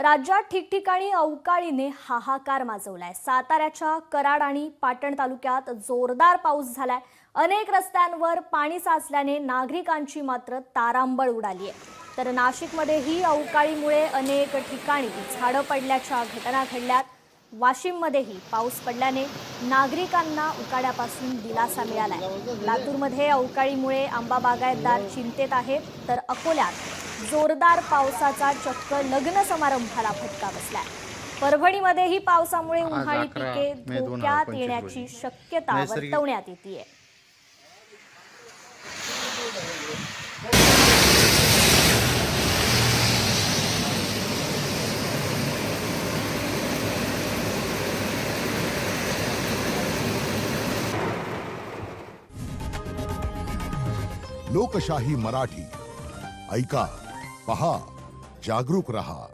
राज्यात ठिकठिकाणी अवकाळीने हाहाकार माजवलाय। साताऱ्याच्या कराड आणि पाटण तालुक्यात जोरदार पाऊस झालाय। अनेक रस्त्यांवर पाणी साचल्याने नागरिकांची मात्र तारांबळ उडाली आहे। तर नाशिकमध्येही अवकाळीमुळे अनेक ठिकाणी झाडं पडल्याच्या घटना घडल्यात। वाशिममध्येही पाऊस पडल्याने नागरिकांना उकाड्यापासून दिलासा मिळालाय। लातूरमध्ये अवकाळीमुळे आंबा बागायतदार चिंतेत आहेत, तर अकोल्यात जोरदार पावसाचा चक्क लग्न समारंभाला फटका बसलाय। परभणीमध्येही पावसामुळे आज उन्हाळी 11 पिके मे धोक्यात 2025 येण्याची रोजी शक्यता नैसर्गिक वर्तवण्यात येतेय। लोकशाही मराठी ऐका, पहा, जागरूक रहा।